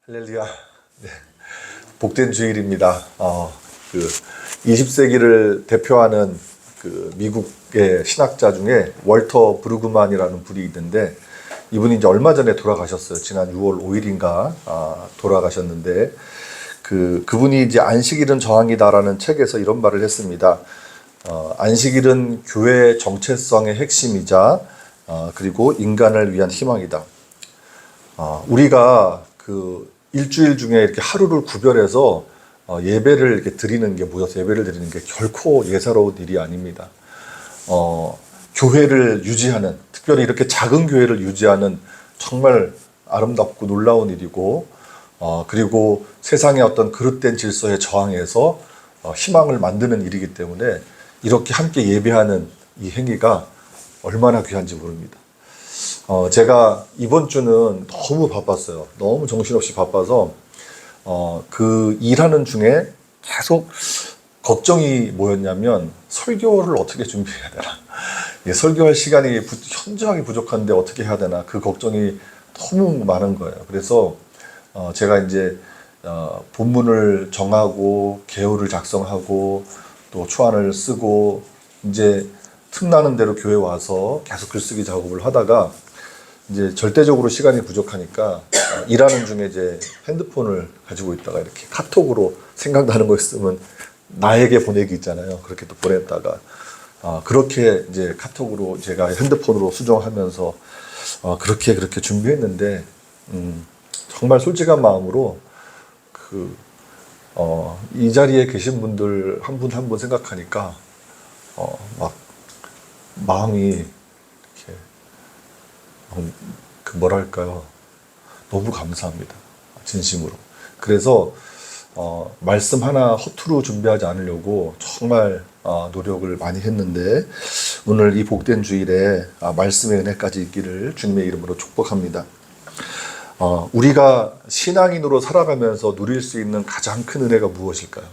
할렐루야. 네. 복된 주일입니다. 20세기를 대표하는 그 미국의 신학자 중에 월터 브루그만이라는 분이 있는데, 이분이 이제 얼마 전에 돌아가셨어요. 지난 6월 5일인가 돌아가셨는데, 그분이 이제 안식일은 저항이다라는 책에서 이런 말을 했습니다. 안식일은 교회의 정체성의 핵심이자 그리고 인간을 위한 희망이다. 우리가 일주일 중에 이렇게 하루를 구별해서 예배를 이렇게 드리는 게, 모여서 예배를 드리는 게 결코 예사로운 일이 아닙니다. 교회를 유지하는, 특별히 이렇게 작은 교회를 유지하는 정말 아름답고 놀라운 일이고, 그리고 세상의 어떤 그릇된 질서에 저항해서 희망을 만드는 일이기 때문에 이렇게 함께 예배하는 이 행위가 얼마나 귀한지 모릅니다. 제가 이번 주는 너무 바빴어요. 너무 정신없이 바빠서 그 일하는 중에 계속 걱정이 뭐였냐면, 설교를 어떻게 준비해야 되나, 설교할 시간이 현저하게 부족한데 어떻게 해야 되나, 그 걱정이 너무 많은 거예요. 그래서 제가 이제 본문을 정하고 개요를 작성하고 또 초안을 쓰고, 이제 틈나는 대로 교회 와서 계속 글쓰기 작업을 하다가 이제 절대적으로 시간이 부족하니까 일하는 중에 이제 핸드폰을 가지고 있다가 이렇게 카톡으로 생각나는 거 있으면 나에게 보내기 있잖아요. 그렇게 또 보냈다가 그렇게 이제 카톡으로 제가 핸드폰으로 수정하면서 그렇게 준비했는데, 정말 솔직한 마음으로 이 자리에 계신 분들 한 분 한 분 생각하니까 막 마음이 뭐랄까요, 너무 감사합니다, 진심으로. 그래서 말씀 하나 허투루 준비하지 않으려고 정말 노력을 많이 했는데, 오늘 이 복된 주일에 말씀의 은혜까지 있기를 주님의 이름으로 축복합니다. 우리가 신앙인으로 살아가면서 누릴 수 있는 가장 큰 은혜가 무엇일까요?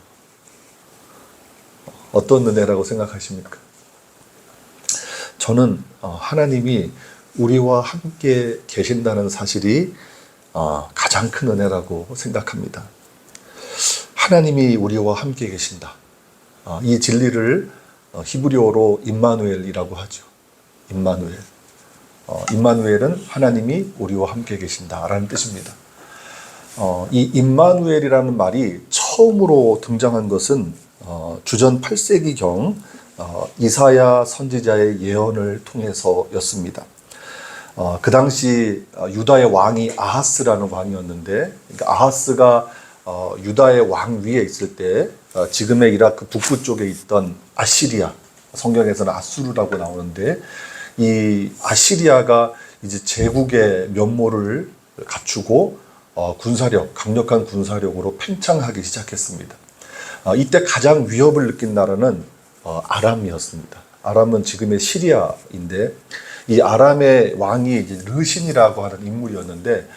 어떤 은혜라고 생각하십니까? 저는 하나님이 우리와 함께 계신다는 사실이 가장 큰 은혜라고 생각합니다. 하나님이 우리와 함께 계신다. 이 진리를 히브리어로 임마누엘이라고 하죠. 임마누엘. 임마누엘은 하나님이 우리와 함께 계신다라는 뜻입니다. 이 임마누엘이라는 말이 처음으로 등장한 것은 주전 8세기경 이사야 선지자의 예언을 통해서였습니다. 그 당시 유다의 왕이 아하스라는 왕이었는데, 그러니까 아하스가 유다의 왕 위에 있을 때 지금의 이라크 북부 쪽에 있던 아시리아, 성경에서는 아수르라고 나오는데, 이 아시리아가 이제 제국의 면모를 갖추고 강력한 군사력으로 팽창하기 시작했습니다. 이때 가장 위협을 느낀 나라는 아람이었습니다. 아람은 지금의 시리아인데, 이 아람의 왕이 이제 르신이라고 하는 인물이었는데,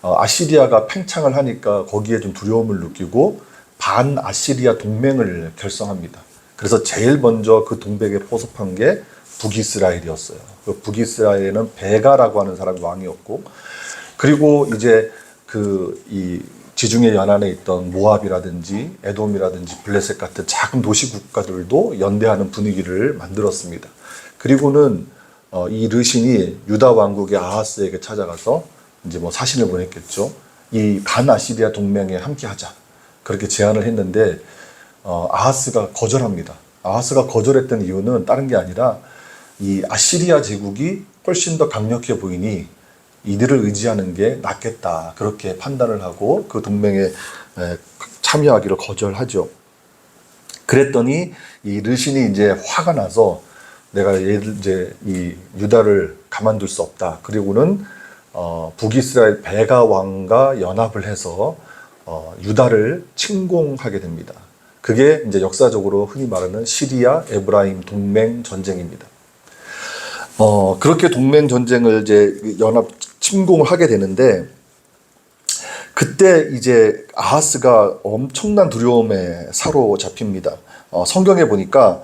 아시리아가 팽창을 하니까 거기에 좀 두려움을 느끼고 반아시리아 동맹을 결성합니다. 그래서 제일 먼저 그 동맹에 포섭한 게 북이스라엘이었어요. 그 북이스라엘에는 베가라고 하는 사람이 왕이었고, 그리고 이제 이 지중해 연안에 있던 모압이라든지 에돔이라든지 블레셋 같은 작은 도시 국가들도 연대하는 분위기를 만들었습니다. 그리고는 이 르신이 유다 왕국의 아하스에게 찾아가서 이제 사신을 보냈겠죠. 이 반아시리아 동맹에 함께하자, 그렇게 제안을 했는데 아하스가 거절합니다. 아하스가 거절했던 이유는 다른 게 아니라, 이 아시리아 제국이 훨씬 더 강력해 보이니 이들을 의지하는 게 낫겠다, 그렇게 판단을 하고 그 동맹에 참여하기를 거절하죠. 그랬더니 이 르신이 이제 화가 나서, 내가 이제 이 유다를 가만둘 수 없다. 그리고는 북이스라엘 베가 왕과 연합을 해서 유다를 침공하게 됩니다. 그게 이제 역사적으로 흔히 말하는 시리아 에브라임 동맹 전쟁입니다. 그렇게 동맹 전쟁을 이제 연합 침공을 하게 되는데, 그때 이제 아하스가 엄청난 두려움에 사로잡힙니다. 성경에 보니까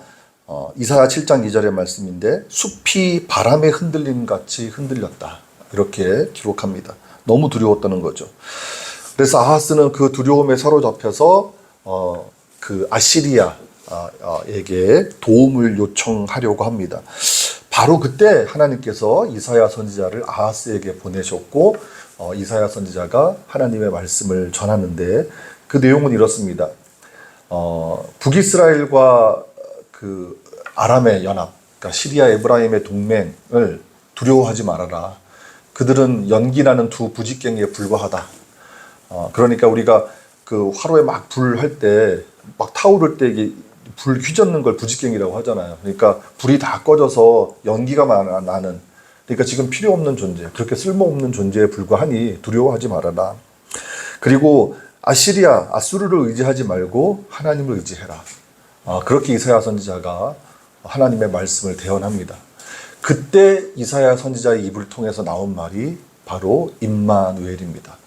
이사야 7장 2절의 말씀인데, 숲이 바람에 흔들림 같이 흔들렸다, 이렇게 기록합니다. 너무 두려웠다는 거죠. 그래서 아하스는 그 두려움에 사로잡혀서 그 아시리아에게 도움을 요청하려고 합니다. 바로 그때 하나님께서 이사야 선지자를 아하스에게 보내셨고 이사야 선지자가 하나님의 말씀을 전하는데 그 내용은 이렇습니다. 북이스라엘과 그 아람의 연합, 그러니까 시리아 에브라임의 동맹을 두려워하지 말아라. 그들은 연기나는 두 부직갱이에 불과하다. 그러니까 우리가 그 화로에 막 불 할 때, 막 타오를 때 이게 불 휘젓는 걸 부직갱이라고 하잖아요. 그러니까 불이 다 꺼져서 연기가 나는, 그러니까 지금 필요 없는 존재, 그렇게 쓸모없는 존재에 불과하니 두려워하지 말아라. 그리고 아수르를 의지하지 말고 하나님을 의지해라. 그렇게 이사야 선지자가 하나님의 말씀을 대언합니다. 그때 이사야 선지자의 입을 통해서 나온 말이 바로 임마누엘입니다.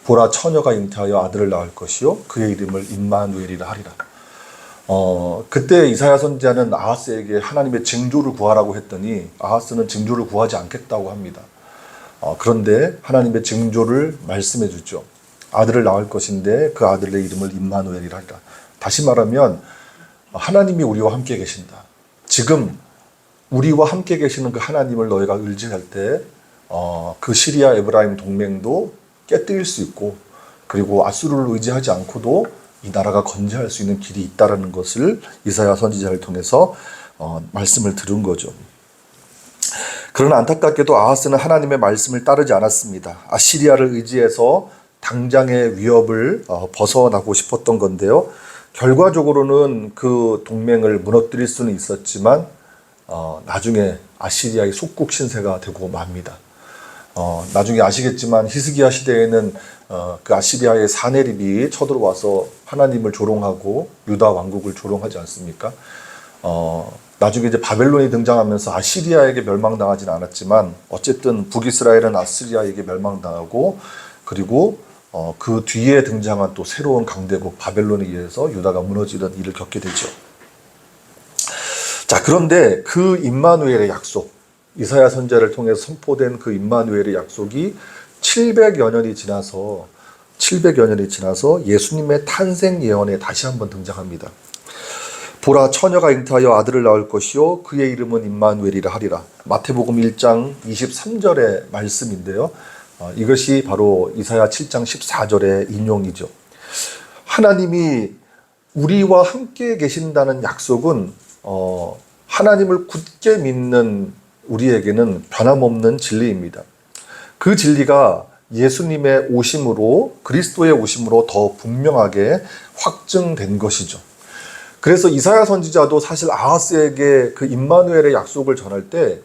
보라, 처녀가 잉태하여 아들을 낳을 것이요 그의 이름을 임마누엘이라 하리라. 그때 이사야 선지자는 아하스에게 하나님의 징조를 구하라고 했더니 아하스는 징조를 구하지 않겠다고 합니다. 그런데 하나님의 징조를 말씀해 주죠. 아들을 낳을 것인데 그 아들의 이름을 임마누엘이라 하리라. 다시 말하면 하나님이 우리와 함께 계신다. 지금 우리와 함께 계시는 그 하나님을 너희가 의지할 때 그 시리아 에브라임 동맹도 깨뜨릴 수 있고, 그리고 아수르를 의지하지 않고도 이 나라가 건재할 수 있는 길이 있다라는 것을 이사야 선지자를 통해서 말씀을 들은 거죠. 그러나 안타깝게도 아하스는 하나님의 말씀을 따르지 않았습니다. 아시리아를 의지해서 당장의 위협을 벗어나고 싶었던 건데요. 결과적으로는 그 동맹을 무너뜨릴 수는 있었지만 나중에 아시리아의 속국 신세가 되고 맙니다. 나중에 아시겠지만 히스기야 시대에는 그 아시리아의 사네립이 쳐들어와서 하나님을 조롱하고 유다 왕국을 조롱하지 않습니까? 나중에 이제 바벨론이 등장하면서 아시리아에게 멸망당하지는 않았지만 어쨌든 북이스라엘은 아시리아에게 멸망당하고, 그리고 그 뒤에 등장한 또 새로운 강대국 바벨론에 의해서 유다가 무너지는 일을 겪게 되죠. 자, 그런데 그 임마누엘의 약속, 이사야 선지자를 통해서 선포된 그 임마누엘의 약속이 700여 년이 지나서 예수님의 탄생 예언에 다시 한번 등장합니다. 보라, 처녀가 잉태하여 아들을 낳을 것이요 그의 이름은 임마누엘이라 하리라. 마태복음 1장 23절의 말씀인데요. 이것이 바로 이사야 7장 14절의 인용이죠. 하나님이 우리와 함께 계신다는 약속은 하나님을 굳게 믿는 우리에게는 변함없는 진리입니다. 그 진리가 예수님의 오심으로, 그리스도의 오심으로 더 분명하게 확증된 것이죠. 그래서 이사야 선지자도 사실 아하스에게 그 임마누엘의 약속을 전할 때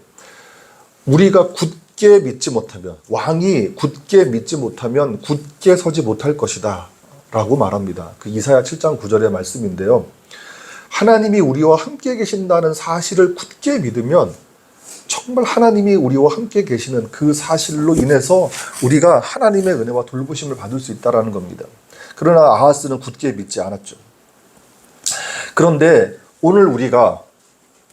우리가 굳게 믿지 못하면, 왕이 굳게 믿지 못하면 굳게 서지 못할 것이다 라고 말합니다. 그 이사야 7장 9절의 말씀인데요. 하나님이 우리와 함께 계신다는 사실을 굳게 믿으면 정말 하나님이 우리와 함께 계시는 그 사실로 인해서 우리가 하나님의 은혜와 돌보심을 받을 수 있다는 겁니다. 그러나 아하스는 굳게 믿지 않았죠. 그런데 오늘 우리가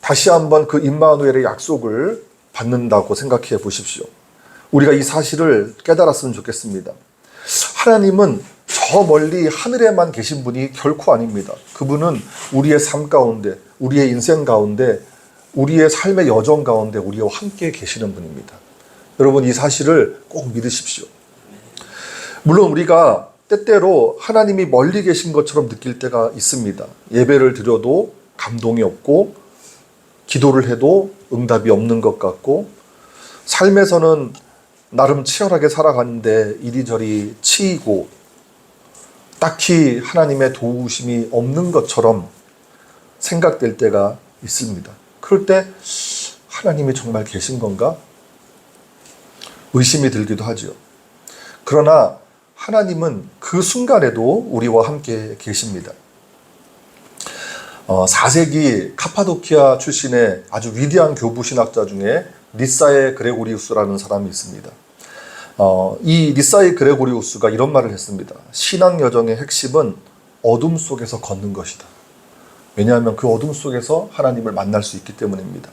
다시 한번 그 임마누엘의 약속을 받는다고 생각해 보십시오. 우리가 이 사실을 깨달았으면 좋겠습니다. 하나님은 저 멀리 하늘에만 계신 분이 결코 아닙니다. 그분은 우리의 삶 가운데, 우리의 인생 가운데, 우리의 삶의 여정 가운데 우리와 함께 계시는 분입니다. 여러분, 이 사실을 꼭 믿으십시오. 물론 우리가 때때로 하나님이 멀리 계신 것처럼 느낄 때가 있습니다. 예배를 드려도 감동이 없고, 기도를 해도 응답이 없는 것 같고, 삶에서는 나름 치열하게 살아가는데 이리저리 치이고 딱히 하나님의 도우심이 없는 것처럼 생각될 때가 있습니다. 그럴 때 하나님이 정말 계신 건가? 의심이 들기도 하죠. 그러나 하나님은 그 순간에도 우리와 함께 계십니다. 4세기 카파도키아 출신의 아주 위대한 교부 신학자 중에 니사의 그레고리우스라는 사람이 있습니다. 이 니사의 그레고리우스가 이런 말을 했습니다. 신앙 여정의 핵심은 어둠 속에서 걷는 것이다. 왜냐하면 그 어둠 속에서 하나님을 만날 수 있기 때문입니다.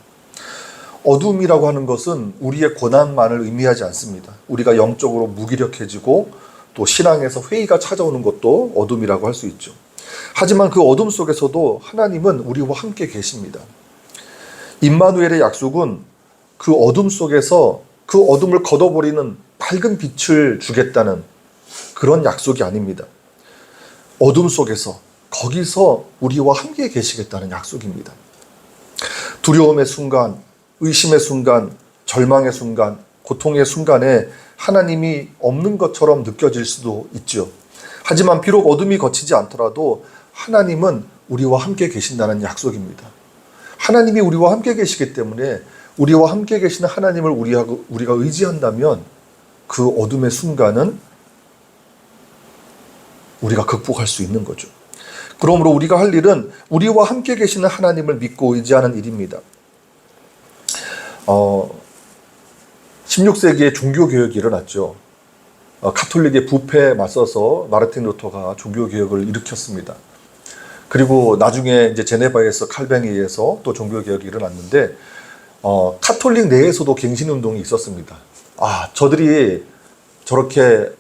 어둠이라고 하는 것은 우리의 고난만을 의미하지 않습니다. 우리가 영적으로 무기력해지고 또 신앙에서 회의가 찾아오는 것도 어둠이라고 할 수 있죠. 하지만 그 어둠 속에서도 하나님은 우리와 함께 계십니다. 임마누엘의 약속은 그 어둠 속에서 그 어둠을 걷어버리는 밝은 빛을 주겠다는 그런 약속이 아닙니다. 어둠 속에서 거기서 우리와 함께 계시겠다는 약속입니다. 두려움의 순간, 의심의 순간, 절망의 순간, 고통의 순간에 하나님이 없는 것처럼 느껴질 수도 있죠. 하지만 비록 어둠이 거치지 않더라도 하나님은 우리와 함께 계신다는 약속입니다. 하나님이 우리와 함께 계시기 때문에 우리와 함께 계시는 하나님을 우리가 의지한다면 그 어둠의 순간은 우리가 극복할 수 있는 거죠. 그러므로 우리가 할 일은 우리와 함께 계시는 하나님을 믿고 의지하는 일입니다. 16세기에 종교개혁이 일어났죠. 카톨릭의 부패에 맞서서 마르틴 루터가 종교개혁을 일으켰습니다. 그리고 나중에 이제 제네바에서 칼뱅에 의해서 또 종교개혁이 일어났는데 카톨릭 내에서도 갱신운동이 있었습니다. 저들이 저렇게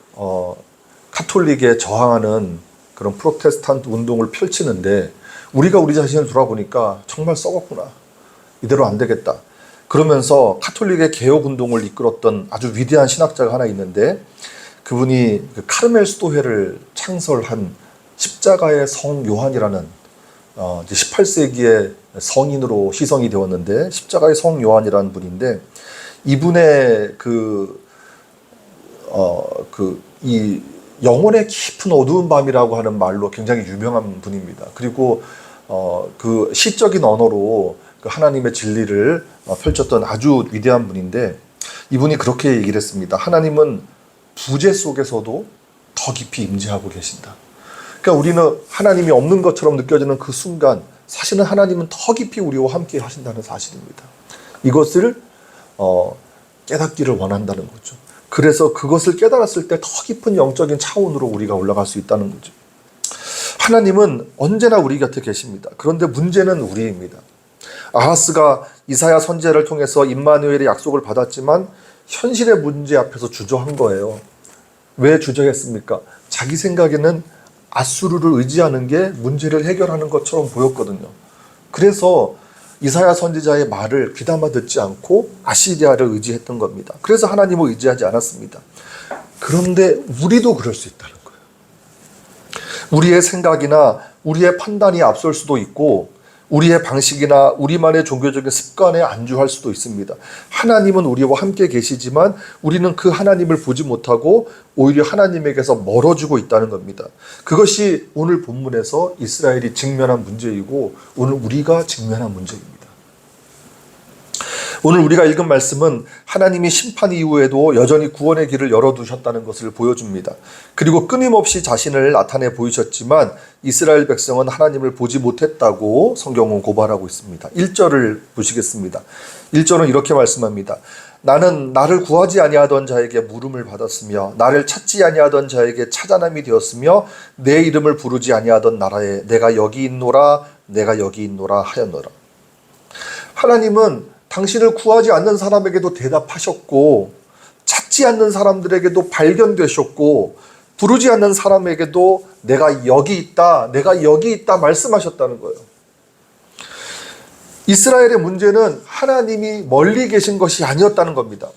카톨릭에 저항하는 그런 프로테스탄트 운동을 펼치는데 우리가 우리 자신을 돌아보니까 정말 썩었구나. 이대로 안 되겠다. 그러면서 카톨릭의 개혁운동을 이끌었던 아주 위대한 신학자가 하나 있는데 그분이 그 카르멜 수도회를 창설한 십자가의 성 요한이라는 18세기의 성인으로 희성이 되었는데 십자가의 성 요한이라는 분인데 이분의 이 영혼의 깊은 어두운 밤이라고 하는 말로 굉장히 유명한 분입니다. 그리고 그 시적인 언어로 그 하나님의 진리를 펼쳤던 아주 위대한 분인데 이분이 그렇게 얘기를 했습니다. 하나님은 부재 속에서도 더 깊이 임재하고 계신다. 그러니까 우리는 하나님이 없는 것처럼 느껴지는 그 순간 사실은 하나님은 더 깊이 우리와 함께 하신다는 사실입니다. 이것을 깨닫기를 원한다는 거죠. 그래서 그것을 깨달았을 때 더 깊은 영적인 차원으로 우리가 올라갈 수 있다는 거죠. 하나님은 언제나 우리 곁에 계십니다. 그런데 문제는 우리입니다. 아하스가 이사야 선지자를 통해서 임마누엘의 약속을 받았지만 현실의 문제 앞에서 주저한 거예요. 왜 주저했습니까? 자기 생각에는 아수르를 의지하는 게 문제를 해결하는 것처럼 보였거든요. 그래서 이사야 선지자의 말을 귀담아 듣지 않고 아시리아를 의지했던 겁니다. 그래서 하나님을 의지하지 않았습니다. 그런데 우리도 그럴 수 있다는 거예요. 우리의 생각이나 우리의 판단이 앞설 수도 있고 우리의 방식이나 우리만의 종교적인 습관에 안주할 수도 있습니다. 하나님은 우리와 함께 계시지만 우리는 그 하나님을 보지 못하고 오히려 하나님에게서 멀어지고 있다는 겁니다. 그것이 오늘 본문에서 이스라엘이 직면한 문제이고 오늘 우리가 직면한 문제입니다. 오늘 우리가 읽은 말씀은 하나님이 심판 이후에도 여전히 구원의 길을 열어두셨다는 것을 보여줍니다. 그리고 끊임없이 자신을 나타내 보이셨지만 이스라엘 백성은 하나님을 보지 못했다고 성경은 고발하고 있습니다. 1절을 보시겠습니다. 1절은 이렇게 말씀합니다. 나는 나를 구하지 아니하던 자에게 물음을 받았으며 나를 찾지 아니하던 자에게 찾아남이 되었으며 내 이름을 부르지 아니하던 나라에 내가 여기 있노라 내가 여기 있노라 하였노라. 하나님은 당신을 구하지 않는 사람에게도 대답하셨고 찾지 않는 사람들에게도 발견되셨고 부르지 않는 사람에게도 내가 여기 있다 말씀하셨다는 거예요. 이스라엘의 문제는 하나님이 멀리 계신 것이 아니었다는 겁니다.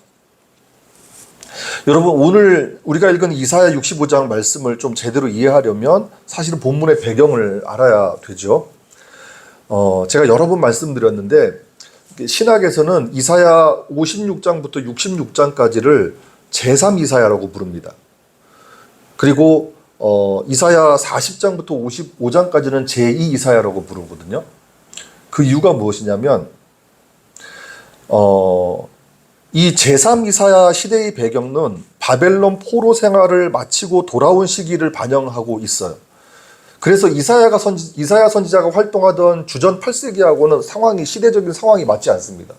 여러분 오늘 우리가 읽은 이사야 65장 말씀을 좀 제대로 이해하려면 사실은 본문의 배경을 알아야 되죠. 제가 여러 번 말씀드렸는데 신학에서는 이사야 56장부터 66장까지를 제3이사야라고 부릅니다. 그리고 이사야 40장부터 55장까지는 제2이사야라고 부르거든요. 그 이유가 무엇이냐면 이 제3이사야 시대의 배경은 바벨론 포로 생활을 마치고 돌아온 시기를 반영하고 있어요. 그래서 이사야 선지자가 활동하던 주전 8세기하고는 시대적인 상황이 맞지 않습니다.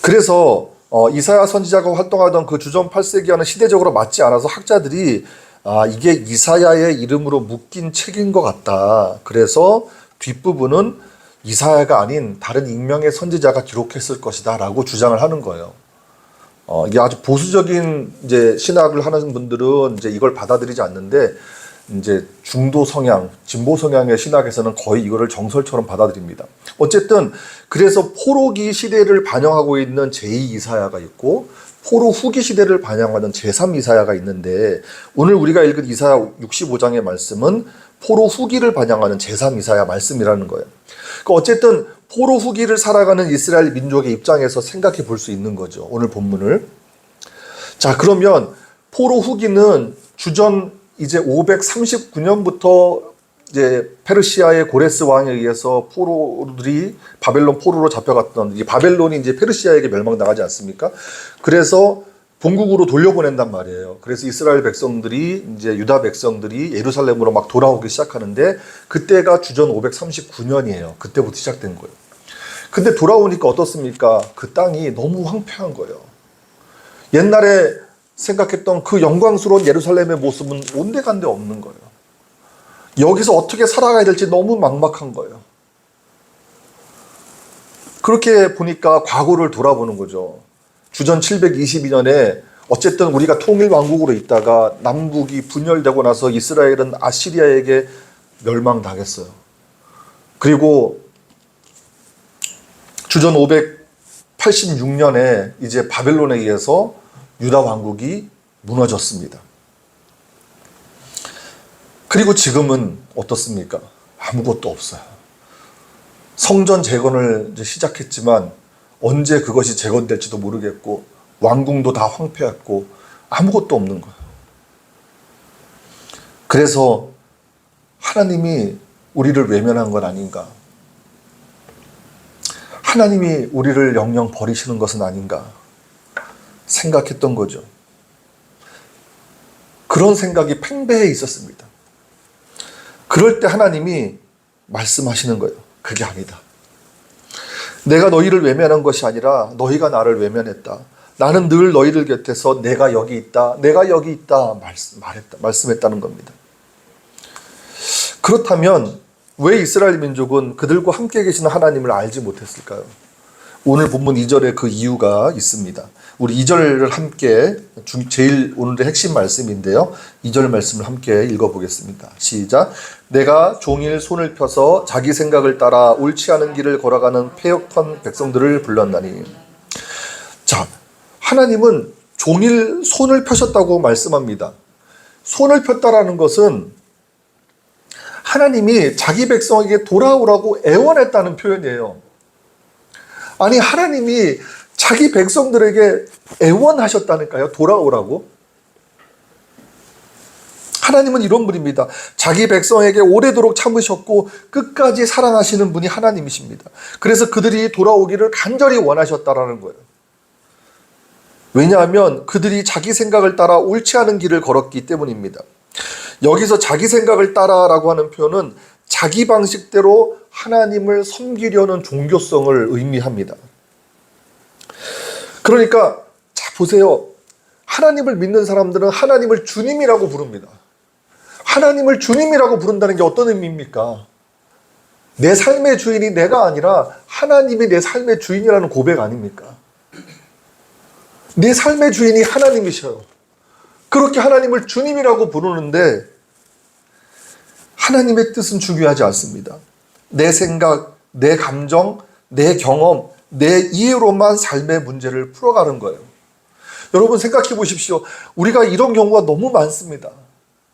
그래서 이사야 선지자가 활동하던 그 주전 8세기와는 시대적으로 맞지 않아서 학자들이 이게 이사야의 이름으로 묶인 책인 것 같다. 그래서 뒷부분은 이사야가 아닌 다른 익명의 선지자가 기록했을 것이다 라고 주장을 하는 거예요. 이게 아주 보수적인 이제 신학을 하는 분들은 이제 이걸 받아들이지 않는데, 이제 중도 성향, 진보 성향의 신학에서는 거의 이거를 정설처럼 받아들입니다. 어쨌든 그래서 포로기 시대를 반영하고 있는 제2 이사야가 있고 포로 후기 시대를 반영하는 제3 이사야가 있는데, 오늘 우리가 읽은 이사야 65장의 말씀은 포로 후기를 반영하는 제3 이사야 말씀이라는 거예요. 그러니까 어쨌든 포로 후기를 살아가는 이스라엘 민족의 입장에서 생각해 볼 수 있는 거죠, 오늘 본문을. 자, 그러면 포로 후기는 주전 이제 539년부터 이제 페르시아의 고레스 왕에 의해서 포로들이 바벨론 포로로 잡혀갔던, 이 바벨론이 이제 페르시아에게 멸망당하지 않습니까? 그래서 본국으로 돌려보낸단 말이에요. 그래서 이스라엘 백성들이, 이제 유다 백성들이 예루살렘으로 막 돌아오기 시작하는데, 그때가 주전 539년이에요. 그때부터 시작된 거예요. 근데 돌아오니까 어떻습니까? 그 땅이 너무 황폐한 거예요. 옛날에 생각했던 그 영광스러운 예루살렘의 모습은 온데간데 없는 거예요. 여기서 어떻게 살아가야 될지 너무 막막한 거예요. 그렇게 보니까 과거를 돌아보는 거죠. 주전 722년에 어쨌든 우리가 통일왕국으로 있다가 남북이 분열되고 나서 이스라엘은 아시리아에게 멸망당했어요. 그리고 주전 586년에 이제 바벨론에 의해서 유다 왕국이 무너졌습니다. 그리고 지금은 어떻습니까? 아무것도 없어요. 성전 재건을 이제 시작했지만 언제 그것이 재건될지도 모르겠고, 왕궁도 다 황폐했고 아무것도 없는 거예요. 그래서 하나님이 우리를 외면한 건 아닌가? 하나님이 우리를 영영 버리시는 것은 아닌가 생각했던 거죠. 그런 생각이 팽배해 있었습니다. 그럴 때 하나님이 말씀하시는 거예요. 그게 아니다. 내가 너희를 외면한 것이 아니라 너희가 나를 외면했다. 나는 늘 너희들 곁에서 내가 여기 있다. 내가 여기 있다. 말씀했다는 겁니다. 그렇다면 왜 이스라엘 민족은 그들과 함께 계시는 하나님을 알지 못했을까요? 오늘 본문 2절에 그 이유가 있습니다. 우리 2절을 함께, 제일 오늘의 핵심 말씀인데요. 2절 말씀을 함께 읽어보겠습니다. 시작. 내가 종일 손을 펴서 자기 생각을 따라 옳지 않은 길을 걸어가는 패역한 백성들을 불렀나니. 자, 하나님은 종일 손을 펴셨다고 말씀합니다. 손을 폈다라는 것은 하나님이 자기 백성에게 돌아오라고 애원했다는 표현이에요. 아니, 하나님이 자기 백성들에게 애원하셨다니까요. 돌아오라고. 하나님은 이런 분입니다. 자기 백성에게 오래도록 참으셨고 끝까지 사랑하시는 분이 하나님이십니다. 그래서 그들이 돌아오기를 간절히 원하셨다라는 거예요. 왜냐하면 그들이 자기 생각을 따라 옳지 않은 길을 걸었기 때문입니다. 여기서 자기 생각을 따라라고 하는 표현은 자기 방식대로 하나님을 섬기려는 종교성을 의미합니다. 그러니까 자 보세요. 하나님을 믿는 사람들은 하나님을 주님이라고 부릅니다. 하나님을 주님이라고 부른다는 게 어떤 의미입니까? 내 삶의 주인이 내가 아니라 하나님이 내 삶의 주인이라는 고백 아닙니까? 내 삶의 주인이 하나님이셔요. 그렇게 하나님을 주님이라고 부르는데 하나님의 뜻은 중요하지 않습니다. 내 생각, 내 감정, 내 경험, 내 이해로만 삶의 문제를 풀어가는 거예요. 여러분 생각해 보십시오. 우리가 이런 경우가 너무 많습니다.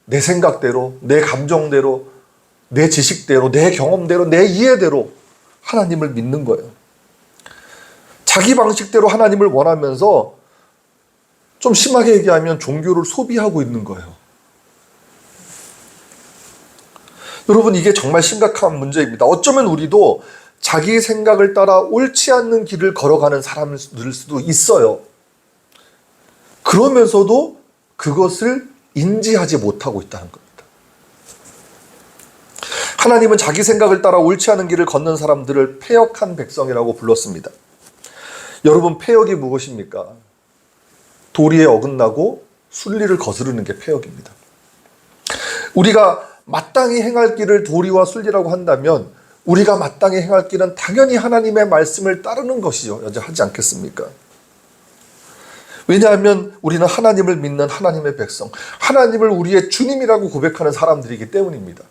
내 생각대로, 내 감정대로, 내 지식대로, 내 경험대로, 내 이해대로 하나님을 믿는 거예요. 자기 방식대로 하나님을 원하면서 좀 심하게 얘기하면 종교를 소비하고 있는 거예요. 여러분 이게 정말 심각한 문제입니다. 어쩌면 우리도 자기 생각을 따라 옳지 않는 길을 걸어가는 사람일 수도 있어요. 그러면서도 그것을 인지하지 못하고 있다는 겁니다. 하나님은 자기 생각을 따라 옳지 않은 길을 걷는 사람들을 패역한 백성이라고 불렀습니다. 여러분 패역이 무엇입니까? 도리에 어긋나고 순리를 거스르는 게 패역입니다. 우리가 마땅히 행할 길을 도리와 순리라고 한다면 우리가 마땅히 행할 길은 당연히 하나님의 말씀을 따르는 것이요 하지 않겠습니까? 왜냐하면 우리는 하나님을 믿는 하나님의 백성, 하나님을 우리의 주님이라고 고백하는 사람들이기 때문입니다.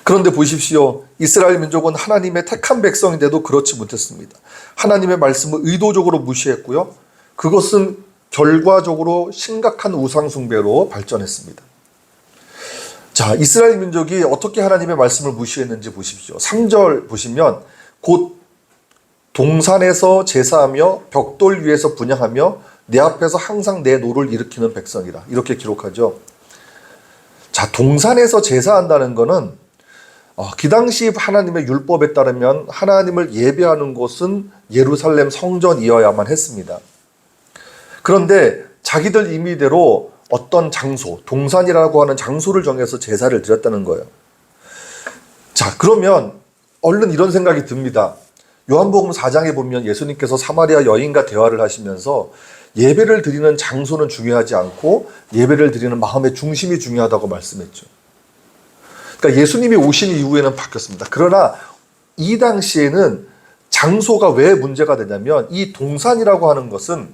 그런데 보십시오. 이스라엘 민족은 하나님의 택한 백성인데도 그렇지 못했습니다. 하나님의 말씀을 의도적으로 무시했고요. 그것은 결과적으로 심각한 우상숭배로 발전했습니다. 자, 이스라엘 민족이 어떻게 하나님의 말씀을 무시했는지 보십시오. 3절 보시면 곧 동산에서 제사하며 벽돌 위에서 분향하며 내 앞에서 항상 내 노를 일으키는 백성이라, 이렇게 기록하죠. 자, 동산에서 제사한다는 것은 그 당시 하나님의 율법에 따르면 하나님을 예배하는 곳은 예루살렘 성전이어야만 했습니다. 그런데 자기들 임의대로 어떤 장소, 동산이라고 하는 장소를 정해서 제사를 드렸다는 거예요. 자, 그러면 얼른 이런 생각이 듭니다. 요한복음 4장에 보면 예수님께서 사마리아 여인과 대화를 하시면서 예배를 드리는 장소는 중요하지 않고 예배를 드리는 마음의 중심이 중요하다고 말씀했죠. 그러니까 예수님이 오신 이후에는 바뀌었습니다. 그러나 이 당시에는 장소가 왜 문제가 되냐면 이 동산이라고 하는 것은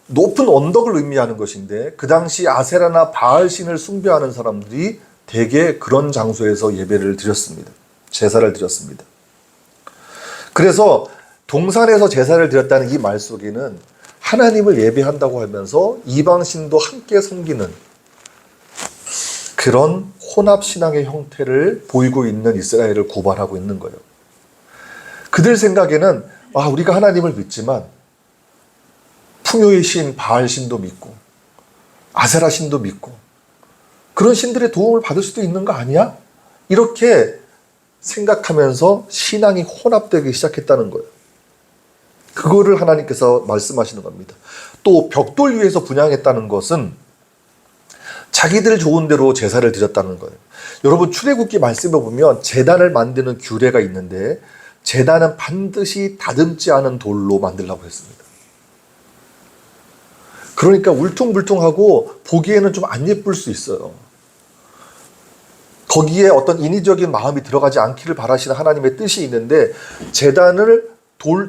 높은 언덕을 의미하는 것인데 그 당시 아세라나 바알신을 숭배하는 사람들이 대개 그런 장소에서 예배를 드렸습니다. 제사를 드렸습니다. 그래서 동산에서 제사를 드렸다는 이 말 속에는 하나님을 예배한다고 하면서 이방신도 함께 섬기는 그런 혼합신앙의 형태를 보이고 있는 이스라엘을 고발하고 있는 거예요. 그들 생각에는 우리가 하나님을 믿지만 풍요의 신 바알신도 믿고 아세라 신도 믿고 그런 신들의 도움을 받을 수도 있는 거 아니야? 이렇게 생각하면서 신앙이 혼합되기 시작했다는 거예요. 그거를 하나님께서 말씀하시는 겁니다. 또 벽돌 위에서 분향했다는 것은 자기들 좋은 대로 제사를 드렸다는 거예요. 여러분 출애굽기 말씀에 보면 제단을 만드는 규례가 있는데 제단은 반드시 다듬지 않은 돌로 만들라고 했습니다. 그러니까 울퉁불퉁하고 보기에는 좀 안 예쁠 수 있어요. 거기에 어떤 인위적인 마음이 들어가지 않기를 바라시는 하나님의 뜻이 있는데 제단을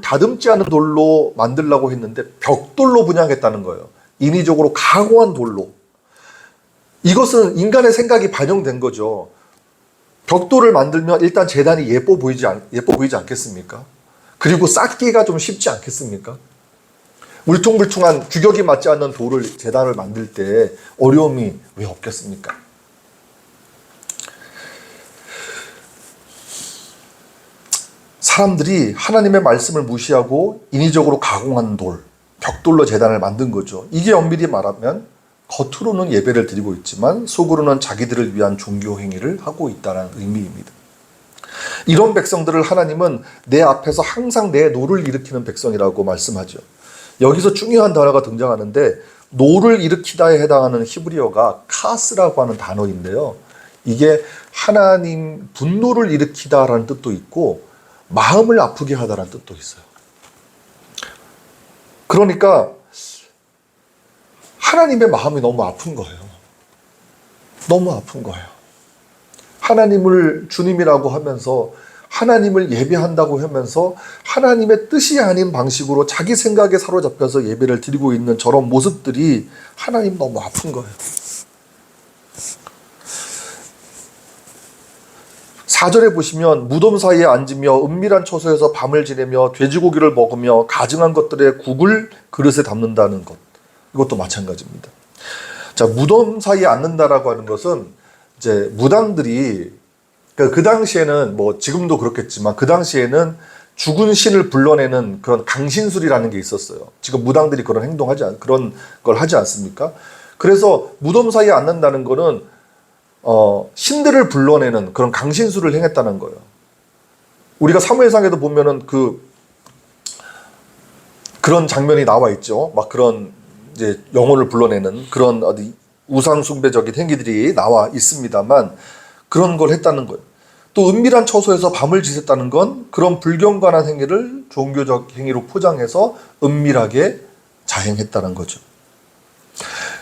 다듬지 않은 돌로 만들라고 했는데 벽돌로 분향했다는 거예요. 인위적으로 가공한 돌로. 이것은 인간의 생각이 반영된 거죠. 벽돌을 만들면 일단 제단이 예뻐 보이지 않겠습니까? 그리고 쌓기가 좀 쉽지 않겠습니까? 울퉁불퉁한 규격이 맞지 않는 제단을 만들 때 어려움이 왜 없겠습니까? 사람들이 하나님의 말씀을 무시하고 인위적으로 가공한 벽돌로 제단을 만든 거죠. 이게 엄밀히 말하면 겉으로는 예배를 드리고 있지만 속으로는 자기들을 위한 종교 행위를 하고 있다는 의미입니다. 이런 백성들을 하나님은 내 앞에서 항상 내 노를 일으키는 백성이라고 말씀하죠. 여기서 중요한 단어가 등장하는데 노를 일으키다에 해당하는 히브리어가 카스라고 하는 단어인데요. 이게 하나님 분노를 일으키다라는 뜻도 있고 마음을 아프게 하다라는 뜻도 있어요. 그러니까 하나님의 마음이 너무 아픈 거예요. 너무 아픈 거예요. 하나님을 주님이라고 하면서 하나님을 예배한다고 하면서 하나님의 뜻이 아닌 방식으로 자기 생각에 사로잡혀서 예배를 드리고 있는 저런 모습들이 하나님 너무 아픈 거예요. 4절에 보시면 무덤 사이에 앉으며 은밀한 처소에서 밤을 지내며 돼지고기를 먹으며 가증한 것들의 국을 그릇에 담는다는 것. 이것도 마찬가지입니다. 자, 무덤 사이에 앉는다라고 하는 것은 이제 무당들이 그 당시에는 지금도 그렇겠지만 그 당시에는 죽은 신을 불러내는 그런 강신술이라는 게 있었어요. 지금 무당들이 그런 걸 하지 않습니까? 그래서 무덤 사이에 앉는다는 거는 신들을 불러내는 그런 강신술을 행했다는 거예요. 우리가 사무엘상에도 보면은 그런 장면이 나와 있죠. 막 그런 이제 영혼을 불러내는 그런 우상 숭배적인 행위들이 나와 있습니다만 그런 걸 했다는 거예요. 또 은밀한 처소에서 밤을 지샜다는 건 그런 불경건한 행위를 종교적 행위로 포장해서 은밀하게 자행했다는 거죠.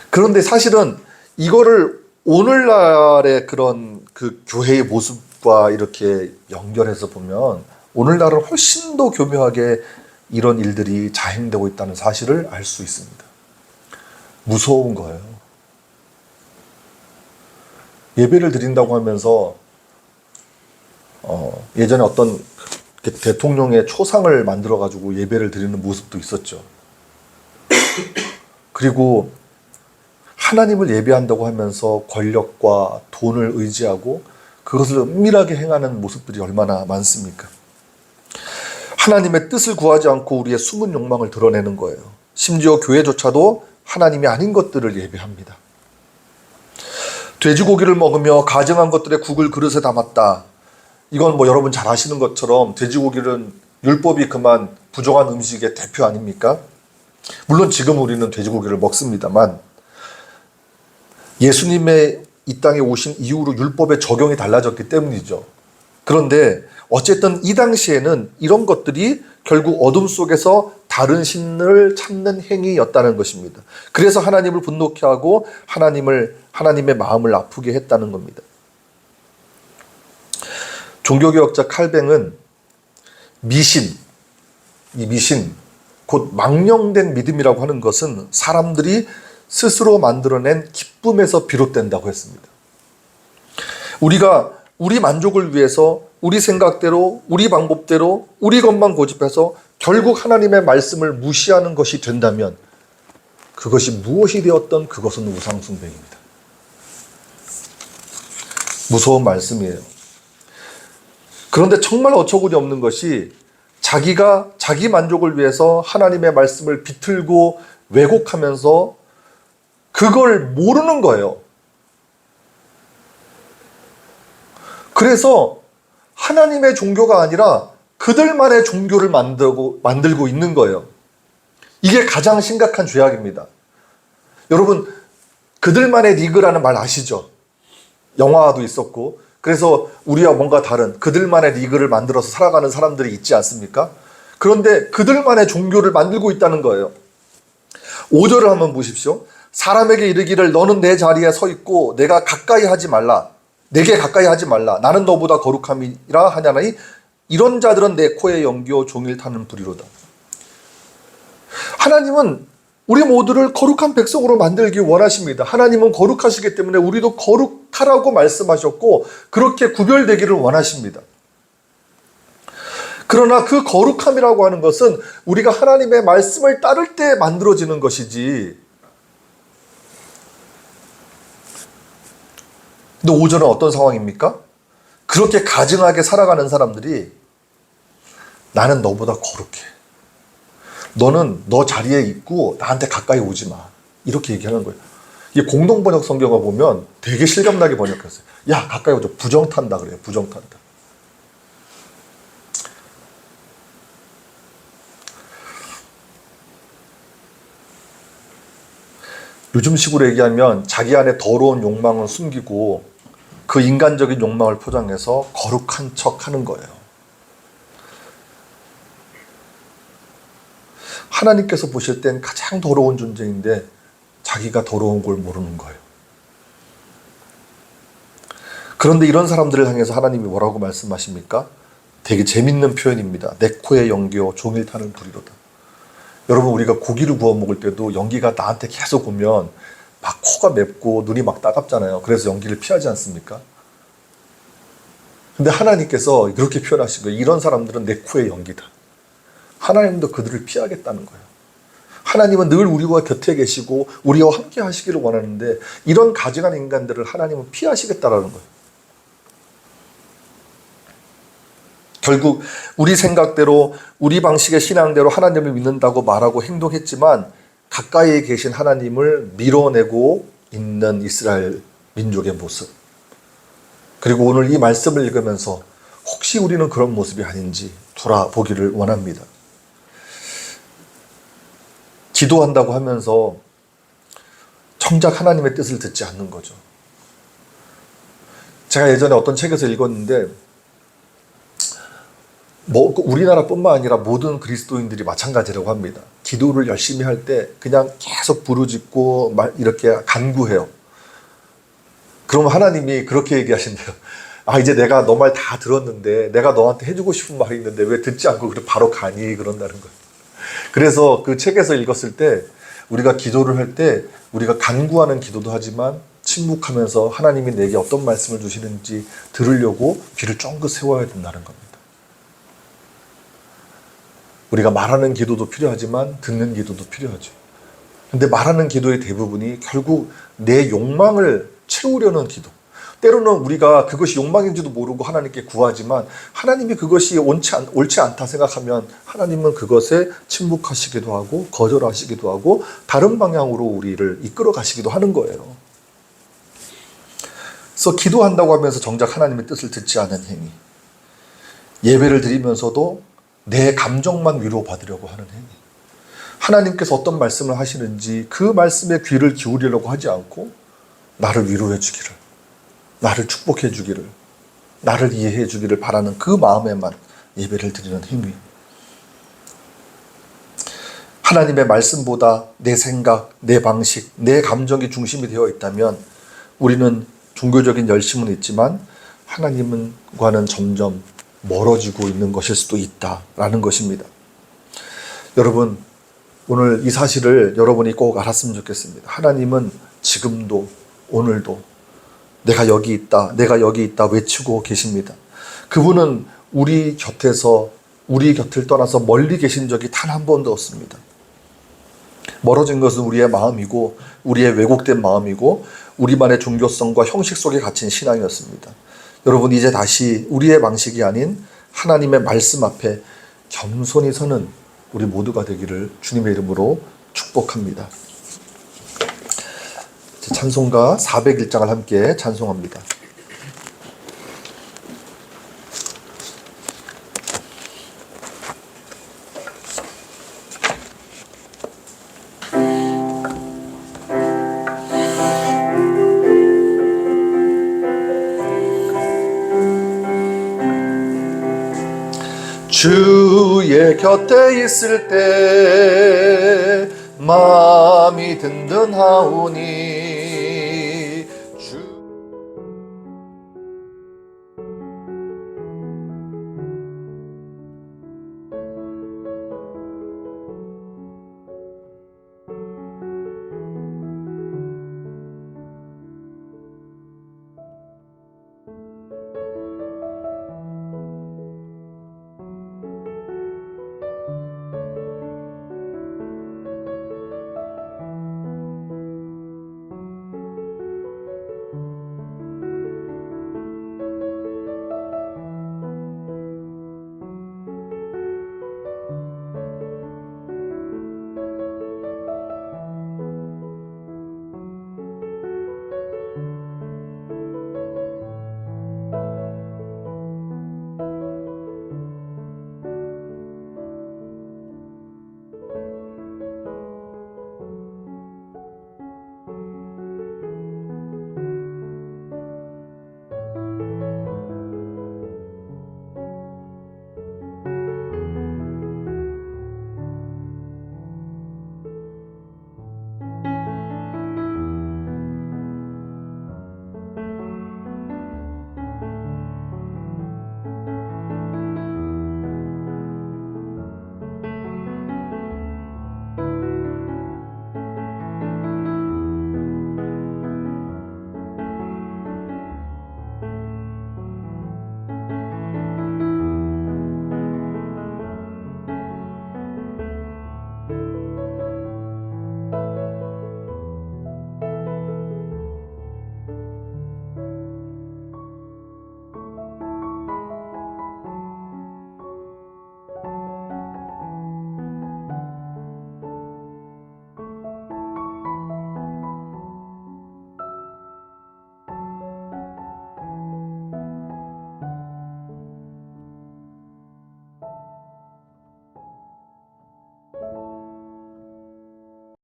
그런데 사실은 이거를 오늘날의 그런 그 교회의 모습과 이렇게 연결해서 보면 오늘날은 훨씬 더 교묘하게 이런 일들이 자행되고 있다는 사실을 알 수 있습니다. 무서운 거예요. 예배를 드린다고 하면서 예전에 어떤 대통령의 초상을 만들어 가지고 예배를 드리는 모습도 있었죠. 그리고 하나님을 예배한다고 하면서 권력과 돈을 의지하고 그것을 은밀하게 행하는 모습들이 얼마나 많습니까? 하나님의 뜻을 구하지 않고 우리의 숨은 욕망을 드러내는 거예요. 심지어 교회조차도 하나님이 아닌 것들을 예배합니다. 돼지고기를 먹으며 가증한 것들의 국을 그릇에 담았다. 이건 뭐 여러분 잘 아시는 것처럼 돼지고기는 율법이 그만 부정한 음식의 대표 아닙니까? 물론 지금 우리는 돼지고기를 먹습니다만 예수님의 이 땅에 오신 이후로 율법의 적용이 달라졌기 때문이죠. 그런데 어쨌든 이 당시에는 이런 것들이 결국 어둠 속에서 다른 신을 찾는 행위였다는 것입니다. 그래서 하나님을 분노케 하고 하나님의 마음을 아프게 했다는 겁니다. 종교개혁자 칼뱅은 이 미신, 곧 망령된 믿음이라고 하는 것은 사람들이 스스로 만들어낸 기쁨에서 비롯된다고 했습니다. 우리가 우리 만족을 위해서 우리 생각대로, 우리 방법대로, 우리 것만 고집해서 결국 하나님의 말씀을 무시하는 것이 된다면 그것이 무엇이 되었던 그것은 우상숭배입니다. 무서운 말씀이에요. 그런데 정말 어처구니 없는 것이 자기가 자기 만족을 위해서 하나님의 말씀을 비틀고 왜곡하면서 그걸 모르는 거예요. 그래서 하나님의 종교가 아니라 그들만의 종교를 만들고 있는 거예요. 이게 가장 심각한 죄악입니다. 여러분, 그들만의 리그라는 말 아시죠? 영화도 있었고, 그래서 우리와 뭔가 다른 그들만의 리그를 만들어서 살아가는 사람들이 있지 않습니까? 그런데 그들만의 종교를 만들고 있다는 거예요. 5절을 한번 보십시오. 사람에게 이르기를 너는 내 자리에 서 있고 내가 가까이 하지 말라. 내게 가까이 하지 말라. 나는 너보다 거룩함이라 하냐니 이런 자들은 내 코에 연기어 종일 타는 불이로다. 하나님은 우리 모두를 거룩한 백성으로 만들기 원하십니다. 하나님은 거룩하시기 때문에 우리도 거룩하라고 말씀하셨고 그렇게 구별되기를 원하십니다. 그러나 그 거룩함이라고 하는 것은 우리가 하나님의 말씀을 따를 때 만들어지는 것이지. 근데 5절은 어떤 상황입니까? 그렇게 가증하게 살아가는 사람들이 나는 너보다 거룩해. 너는 너 자리에 있고 나한테 가까이 오지 마. 이렇게 얘기하는 거예요. 이 공동번역 성경을 보면 되게 실감나게 번역했어요. 야, 가까이 오죠. 부정탄다 그래요. 부정탄다. 요즘 식으로 얘기하면 자기 안에 더러운 욕망은 숨기고 그 인간적인 욕망을 포장해서 거룩한 척 하는 거예요. 하나님께서 보실 땐 가장 더러운 존재인데 자기가 더러운 걸 모르는 거예요. 그런데 이런 사람들을 향해서 하나님이 뭐라고 말씀하십니까? 되게 재밌는 표현입니다. 내 코에 연기어 종일 타는 불이로다. 여러분, 우리가 고기를 구워 먹을 때도 연기가 나한테 계속 오면 막 코가 맵고 눈이 막 따갑잖아요. 그래서 연기를 피하지 않습니까? 근데 하나님께서 이렇게 표현하신 거예요. 이런 사람들은 내 코에 연기다. 하나님도 그들을 피하겠다는 거예요. 하나님은 늘 우리와 곁에 계시고 우리와 함께 하시기를 원하는데 이런 가증한 인간들을 하나님은 피하시겠다라는 거예요. 결국 우리 생각대로 우리 방식의 신앙대로 하나님을 믿는다고 말하고 행동했지만 가까이에 계신 하나님을 밀어내고 있는 이스라엘 민족의 모습. 그리고 오늘 이 말씀을 읽으면서 혹시 우리는 그런 모습이 아닌지 돌아보기를 원합니다. 기도한다고 하면서 정작 하나님의 뜻을 듣지 않는 거죠. 제가 예전에 어떤 책에서 읽었는데 우리나라뿐만 아니라 모든 그리스도인들이 마찬가지라고 합니다. 기도를 열심히 할 때 그냥 계속 부르짖고 이렇게 간구해요. 그럼 하나님이 그렇게 얘기하신대요. 아, 이제 내가 너 말 다 들었는데 내가 너한테 해주고 싶은 말이 있는데 왜 듣지 않고 그래 바로 가니? 그런다는 거예요. 그래서 그 책에서 읽었을 때 우리가 기도를 할 때 우리가 간구하는 기도도 하지만 침묵하면서 하나님이 내게 어떤 말씀을 주시는지 들으려고 귀를 쫑긋 세워야 된다는 겁니다. 우리가 말하는 기도도 필요하지만 듣는 기도도 필요하죠. 근데 말하는 기도의 대부분이 결국 내 욕망을 채우려는 기도. 때로는 우리가 그것이 욕망인지도 모르고 하나님께 구하지만 하나님이 그것이 옳지 않다 생각하면 하나님은 그것에 침묵하시기도 하고 거절하시기도 하고 다른 방향으로 우리를 이끌어 가시기도 하는 거예요. 그래서 기도한다고 하면서 정작 하나님의 뜻을 듣지 않은 행위. 예배를 드리면서도 내 감정만 위로받으려고 하는 행위. 하나님께서 어떤 말씀을 하시는지 그 말씀에 귀를 기울이려고 하지 않고 나를 위로해 주기를, 나를 축복해 주기를, 나를 이해해 주기를 바라는 그 마음에만 예배를 드리는 행위. 하나님의 말씀보다 내 생각, 내 방식, 내 감정이 중심이 되어 있다면 우리는 종교적인 열심은 있지만 하나님과는 점점 멀어지고 있는 것일 수도 있다라는 것입니다. 여러분, 오늘 이 사실을 여러분이 꼭 알았으면 좋겠습니다. 하나님은 지금도 오늘도 내가 여기 있다, 내가 여기 있다 외치고 계십니다. 그분은 우리 곁에서 우리 곁을 떠나서 멀리 계신 적이 단 한 번도 없습니다. 멀어진 것은 우리의 마음이고 우리의 왜곡된 마음이고 우리만의 종교성과 형식 속에 갇힌 신앙이었습니다. 여러분, 이제 다시 우리의 방식이 아닌 하나님의 말씀 앞에 겸손히 서는 우리 모두가 되기를 주님의 이름으로 축복합니다. 찬송가 401장을 함께 찬송합니다. 주의 곁에 있을 때 마음이 든든하오니